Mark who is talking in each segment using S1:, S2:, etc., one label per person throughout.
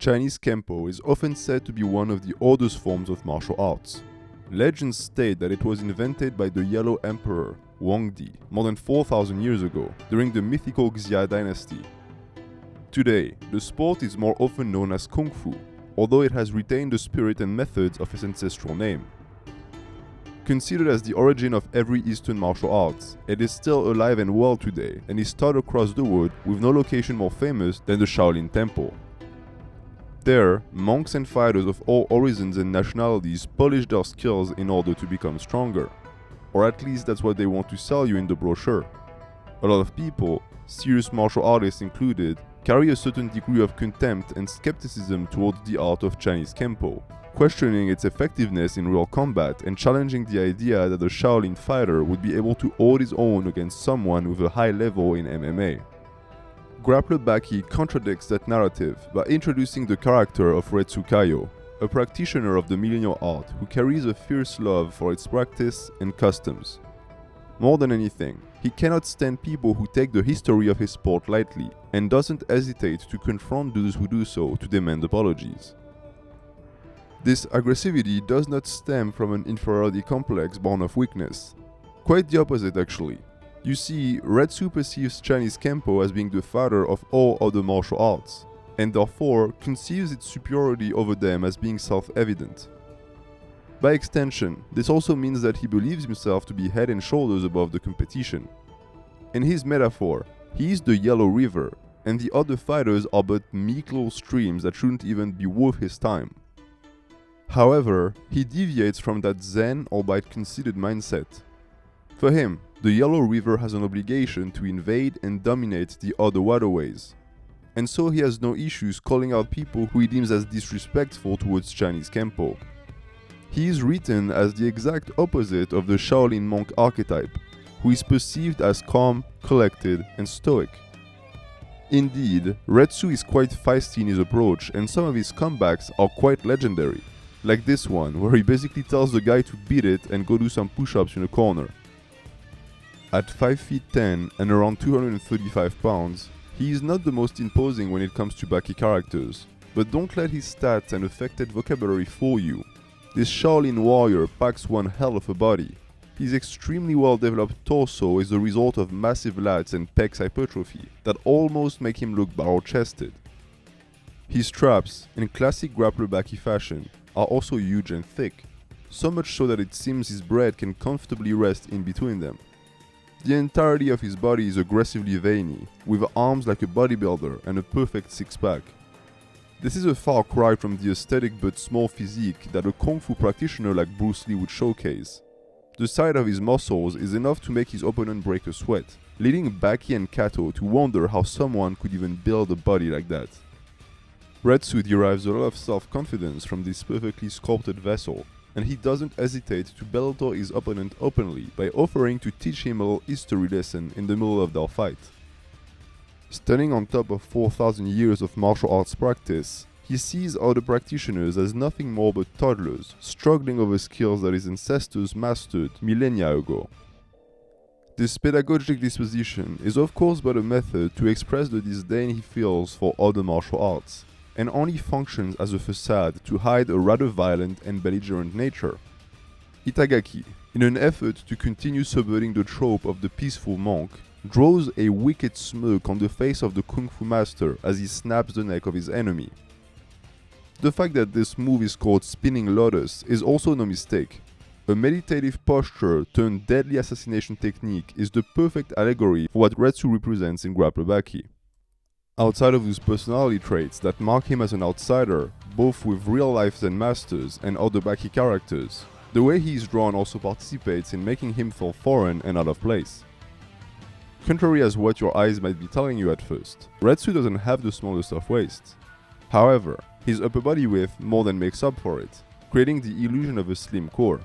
S1: Chinese Kempo is often said to be one of the oldest forms of martial arts. Legends state that it was invented by the Yellow Emperor, Huangdi, more than 4,000 years ago, during the mythical Xia dynasty. Today, the sport is more often known as Kung Fu, although it has retained the spirit and methods of its ancestral name. Considered as the origin of every Eastern martial arts, it is still alive and well today and is taught across the world with no location more famous than the Shaolin Temple. There, monks and fighters of all origins and nationalities polish their skills in order to become stronger. Or at least that's what they want to sell you in the brochure. A lot of people, serious martial artists included, carry a certain degree of contempt and skepticism towards the art of Chinese Kempo, questioning its effectiveness in real combat and challenging the idea that a Shaolin fighter would be able to hold his own against someone with a high level in MMA. Grappler Baki contradicts that narrative by introducing the character of Retsu Kaioh, a practitioner of the millennial art who carries a fierce love for its practice and customs. More than anything, he cannot stand people who take the history of his sport lightly and doesn't hesitate to confront those who do so to demand apologies. This aggressivity does not stem from an inferiority complex born of weakness. Quite the opposite actually. You see, Retsu perceives Chinese Kempo as being the father of all other martial arts, and therefore conceives its superiority over them as being self-evident. By extension, this also means that he believes himself to be head and shoulders above the competition. In his metaphor, he is the Yellow River, and the other fighters are but meek little streams that shouldn't even be worth his time. However, he deviates from that Zen albeit conceited mindset. For him, the Yellow River has an obligation to invade and dominate the other waterways, and so he has no issues calling out people who he deems as disrespectful towards Chinese Kempo. He is written as the exact opposite of the Shaolin monk archetype, who is perceived as calm, collected, and stoic. Indeed, Retsu is quite feisty in his approach, and some of his comebacks are quite legendary, like this one, where he basically tells the guy to beat it and go do some push-ups in a corner. At 5 feet 10 and around 235 pounds, he is not the most imposing when it comes to Baki characters, but don't let his stats and affected vocabulary fool you. This Shaolin warrior packs one hell of a body. His extremely well-developed torso is the result of massive lats and pecs hypertrophy that almost make him look barrel-chested. His traps, in classic Grappler Baki fashion, are also huge and thick, so much so that it seems his bread can comfortably rest in between them. The entirety of his body is aggressively veiny, with arms like a bodybuilder and a perfect six-pack. This is a far cry from the aesthetic but small physique that a kung fu practitioner like Bruce Lee would showcase. The size of his muscles is enough to make his opponent break a sweat, leading Baki and Kato to wonder how someone could even build a body like that. Retsu derives a lot of self-confidence from this perfectly sculpted vessel, and he doesn't hesitate to belittle his opponent openly by offering to teach him a little history lesson in the middle of their fight. Standing on top of 4,000 years of martial arts practice, he sees other practitioners as nothing more but toddlers, struggling over skills that his ancestors mastered millennia ago. This pedagogic disposition is of course but a method to express the disdain he feels for other martial arts, and only functions as a facade to hide a rather violent and belligerent nature. Itagaki, in an effort to continue subverting the trope of the peaceful monk, draws a wicked smirk on the face of the kung fu master as he snaps the neck of his enemy. The fact that this move is called spinning lotus is also no mistake. A meditative posture turned deadly assassination technique is the perfect allegory for what Retsu represents in Grappler Baki. Outside of those personality traits that mark him as an outsider, both with real-life Zen masters and other Baki characters, the way he is drawn also participates in making him feel foreign and out of place. Contrary as what your eyes might be telling you at first, Retsu doesn't have the smallest of waists. However, his upper body width more than makes up for it, creating the illusion of a slim core.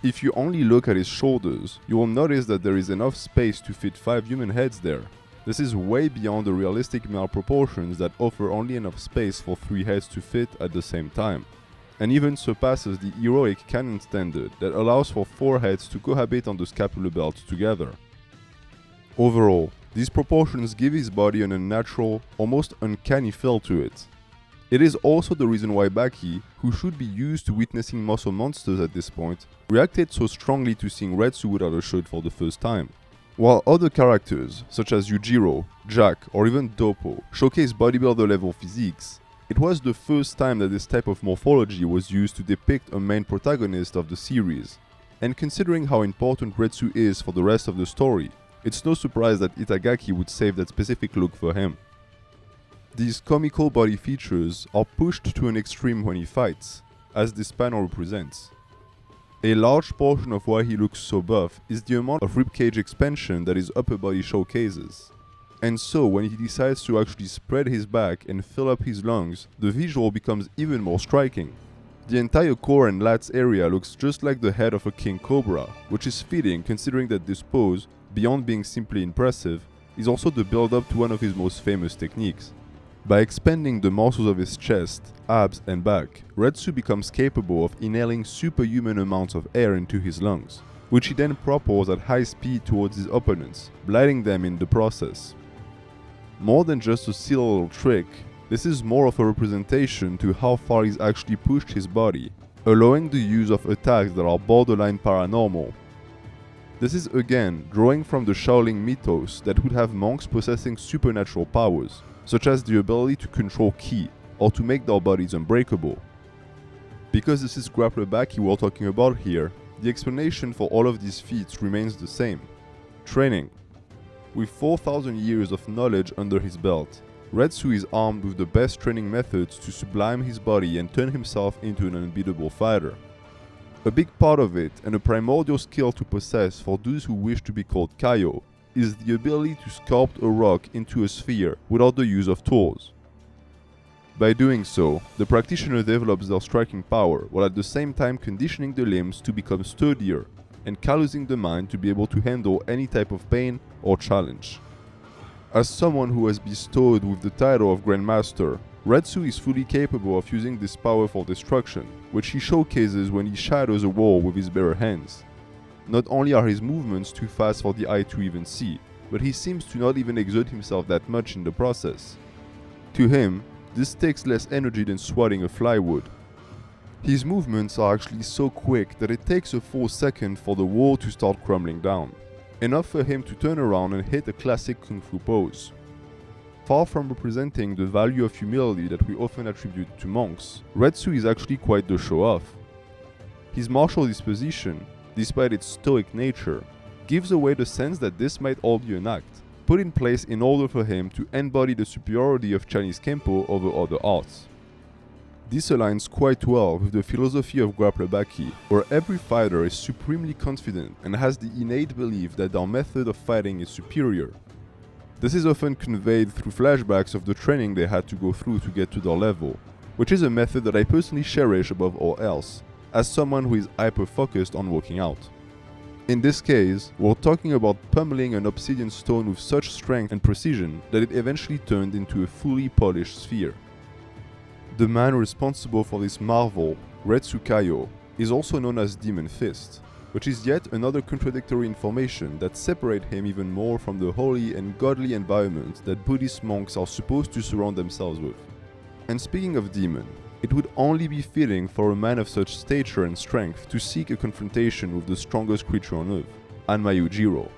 S1: If you only look at his shoulders, you will notice that there is enough space to fit 5 human heads there. This is way beyond the realistic male proportions that offer only enough space for 3 heads to fit at the same time, and even surpasses the heroic canon standard that allows for 4 heads to cohabit on the scapular belt together. Overall, these proportions give his body an unnatural, almost uncanny feel to it. It is also the reason why Baki, who should be used to witnessing muscle monsters at this point, reacted so strongly to seeing Retsu without a shirt for the first time. While other characters, such as Yujiro, Jack, or even Doppo, showcase bodybuilder level physiques, it was the first time that this type of morphology was used to depict a main protagonist of the series. And considering how important Retsu is for the rest of the story, it's no surprise that Itagaki would save that specific look for him. These comical body features are pushed to an extreme when he fights, as this panel represents. A large portion of why he looks so buff is the amount of ribcage expansion that his upper body showcases. And so when he decides to actually spread his back and fill up his lungs, the visual becomes even more striking. The entire core and lats area looks just like the head of a king cobra, which is fitting considering that this pose, beyond being simply impressive, is also the build-up to one of his most famous techniques. By expanding the muscles of his chest, abs and back, Retsu becomes capable of inhaling superhuman amounts of air into his lungs, which he then propels at high speed towards his opponents, blinding them in the process. More than just a silly little trick, this is more of a representation to how far he's actually pushed his body, allowing the use of attacks that are borderline paranormal. This is again drawing from the Shaolin mythos that would have monks possessing supernatural powers, such as the ability to control ki, or to make their bodies unbreakable. Because this is Grappler Baki we're talking about here, the explanation for all of these feats remains the same: training. With 4,000 years of knowledge under his belt, Retsu is armed with the best training methods to sublime his body and turn himself into an unbeatable fighter. A big part of it, and a primordial skill to possess for those who wish to be called Kaioh, is the ability to sculpt a rock into a sphere without the use of tools. By doing so, the practitioner develops their striking power while at the same time conditioning the limbs to become sturdier and callousing the mind to be able to handle any type of pain or challenge. As someone who was bestowed with the title of Grandmaster, Retsu is fully capable of using this power for destruction, which he showcases when he shatters a wall with his bare hands. Not only are his movements too fast for the eye to even see, but he seems to not even exert himself that much in the process. To him, this takes less energy than swatting a flywood. His movements are actually so quick that it takes a full second for the wall to start crumbling down, enough for him to turn around and hit a classic kung fu pose. Far from representing the value of humility that we often attribute to monks, Retsu is actually quite the show-off. His martial disposition, despite its stoic nature, gives away the sense that this might all be an act, put in place in order for him to embody the superiority of Chinese Kempo over other arts. This aligns quite well with the philosophy of Grappler Baki, where every fighter is supremely confident and has the innate belief that their method of fighting is superior. This is often conveyed through flashbacks of the training they had to go through to get to their level, which is a method that I personally cherish above all else, as someone who is hyper-focused on working out. In this case, we're talking about pummeling an obsidian stone with such strength and precision that it eventually turned into a fully polished sphere. The man responsible for this marvel, Retsu Kaioh, is also known as Demon Fist, which is yet another contradictory information that separates him even more from the holy and godly environment that Buddhist monks are supposed to surround themselves with. And speaking of demon, it would only be fitting for a man of such stature and strength to seek a confrontation with the strongest creature on earth, Yujiro.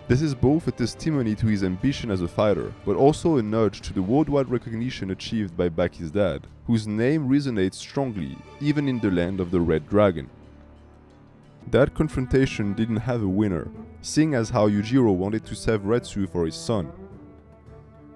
S1: This is both a testimony to his ambition as a fighter, but also a nudge to the worldwide recognition achieved by Baki's dad, whose name resonates strongly even in the land of the Red Dragon. That confrontation didn't have a winner, seeing as how Yujiro wanted to save Retsu for his son.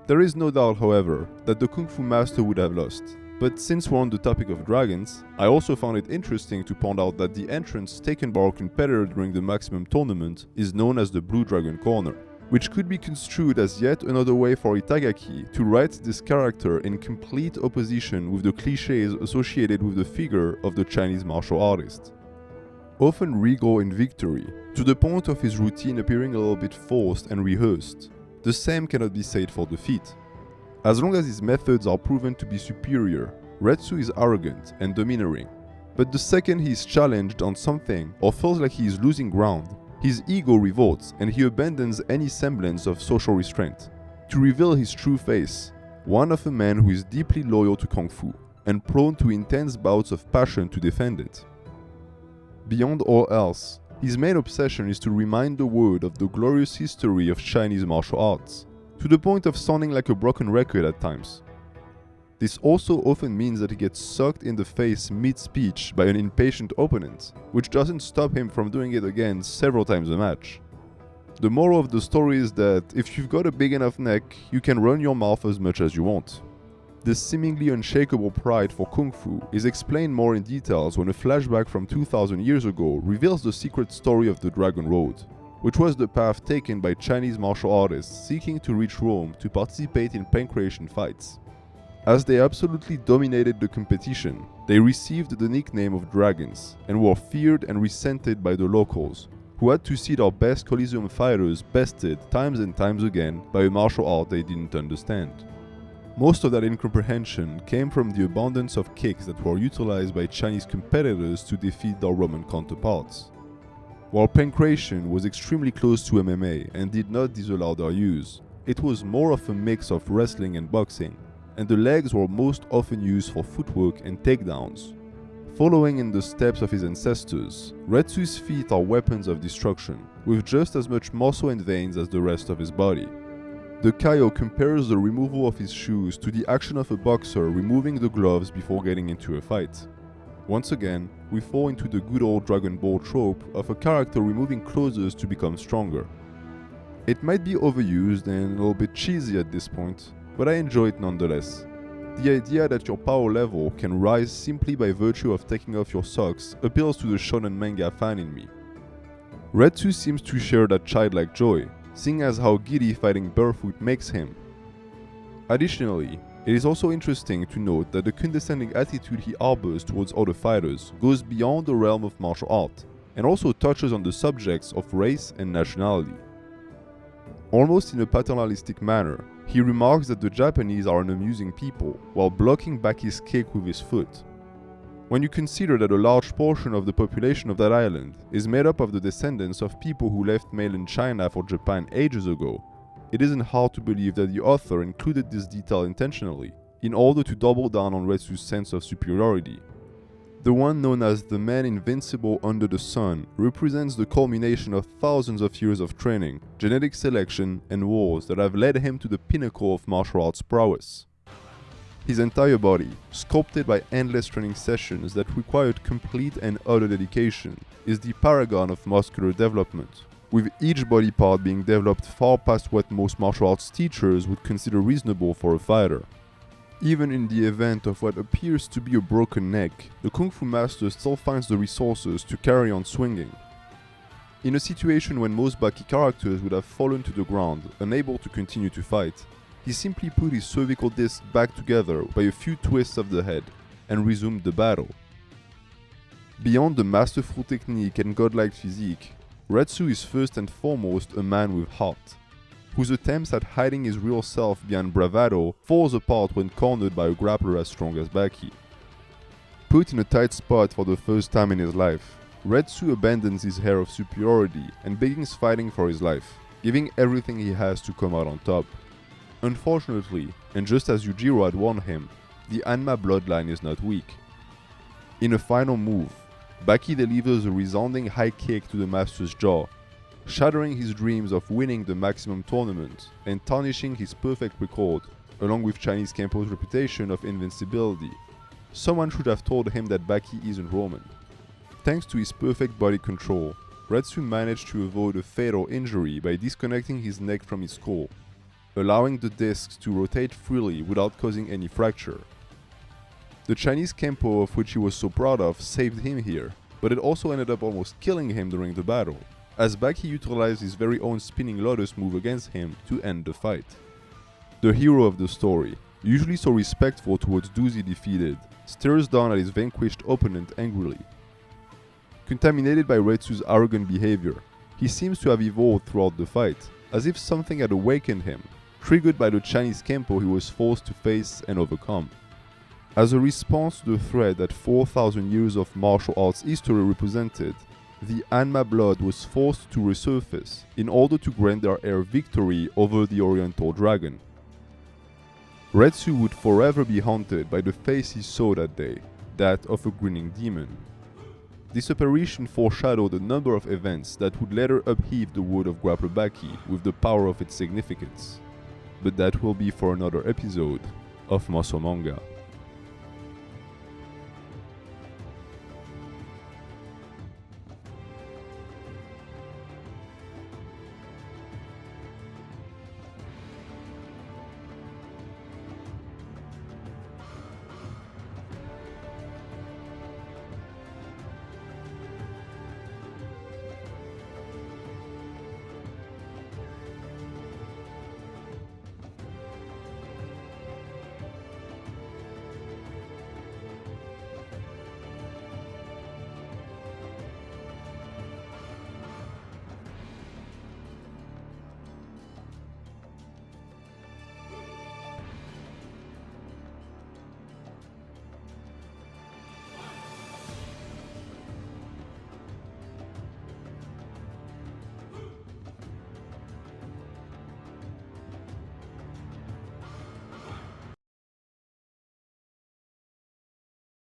S1: There is no doubt, however, that the Kung Fu master would have lost. But since we're on the topic of dragons, I also found it interesting to point out that the entrance taken by our competitor during the Maximum tournament is known as the Blue Dragon Corner, which could be construed as yet another way for Itagaki to write this character in complete opposition with the clichés associated with the figure of the Chinese martial artist. Often regal in victory, to the point of his routine appearing a little bit forced and rehearsed, the same cannot be said for defeat. As long as his methods are proven to be superior, Retsu is arrogant and domineering. But the second he is challenged on something or feels like he is losing ground, his ego revolts and he abandons any semblance of social restraint. To reveal his true face, one of a man who is deeply loyal to Kung Fu and prone to intense bouts of passion to defend it. Beyond all else, his main obsession is to remind the world of the glorious history of Chinese martial arts, to the point of sounding like a broken record at times. This also often means that he gets sucked in the face mid-speech by an impatient opponent, which doesn't stop him from doing it again several times a match. The moral of the story is that if you've got a big enough neck, you can run your mouth as much as you want. This seemingly unshakable pride for Kung Fu is explained more in details when a flashback from 2000 years ago reveals the secret story of the Dragon Road, which was the path taken by Chinese martial artists seeking to reach Rome to participate in pancration fights. As they absolutely dominated the competition, they received the nickname of Dragons and were feared and resented by the locals, who had to see their best Coliseum fighters bested times and times again by a martial art they didn't understand. Most of that incomprehension came from the abundance of kicks that were utilized by Chinese competitors to defeat their Roman counterparts. While pancration was extremely close to MMA and did not disallow their use, it was more of a mix of wrestling and boxing, and the legs were most often used for footwork and takedowns. Following in the steps of his ancestors, Retsu's feet are weapons of destruction, with just as much muscle and veins as the rest of his body. The Kaioh compares the removal of his shoes to the action of a boxer removing the gloves before getting into a fight. Once again, we fall into the good old Dragon Ball trope of a character removing clothes to become stronger. It might be overused and a little bit cheesy at this point, but I enjoy it nonetheless. The idea that your power level can rise simply by virtue of taking off your socks appeals to the shonen manga fan in me. Retsu seems to share that childlike joy, seeing as how giddy fighting barefoot makes him. Additionally, it is also interesting to note that the condescending attitude he harbors towards other fighters goes beyond the realm of martial art, and also touches on the subjects of race and nationality. Almost in a paternalistic manner, he remarks that the Japanese are an amusing people, while blocking Baki's kick with his foot. When you consider that a large portion of the population of that island is made up of the descendants of people who left mainland China for Japan ages ago, it isn't hard to believe that the author included this detail intentionally, in order to double down on Retsu's sense of superiority. The one known as the man invincible under the sun represents the culmination of thousands of years of training, genetic selection, and wars that have led him to the pinnacle of martial arts prowess. His entire body, sculpted by endless training sessions that required complete and utter dedication, is the paragon of muscular development, with each body part being developed far past what most martial arts teachers would consider reasonable for a fighter. Even in the event of what appears to be a broken neck, the Kung Fu master still finds the resources to carry on swinging. In a situation when most Baki characters would have fallen to the ground, unable to continue to fight, he simply put his cervical disc back together by a few twists of the head, and resumed the battle. Beyond the masterful technique and godlike physique, Retsu is first and foremost a man with heart, whose attempts at hiding his real self behind bravado falls apart when cornered by a grappler as strong as Baki. Put in a tight spot for the first time in his life, Retsu abandons his air of superiority and begins fighting for his life, giving everything he has to come out on top. Unfortunately, and just as Yujiro had warned him, the Hanma bloodline is not weak. In a final move, Baki delivers a resounding high kick to the master's jaw, shattering his dreams of winning the maximum tournament and tarnishing his perfect record, along with Chinese Kenpo's reputation of invincibility. Someone should have told him that Baki isn't Roman. Thanks to his perfect body control, Retsu managed to avoid a fatal injury by disconnecting his neck from his skull, allowing the discs to rotate freely without causing any fracture. The Chinese Kenpo of which he was so proud of saved him here, but it also ended up almost killing him during the battle, as Baki utilized his very own spinning lotus move against him to end the fight. The hero of the story, usually so respectful towards those he defeated, stares down at his vanquished opponent angrily. Contaminated by Retsu's arrogant behavior, he seems to have evolved throughout the fight, as if something had awakened him, triggered by the Chinese Kenpo he was forced to face and overcome. As a response to the threat that 4,000 years of martial arts history represented, the Hanma blood was forced to resurface in order to grant their heir victory over the Oriental Dragon. Retsu would forever be haunted by the face he saw that day, that of a grinning demon. This apparition foreshadowed a number of events that would later upheave the world of Grappler Baki with the power of its significance. But that will be for another episode of Muscle Manga.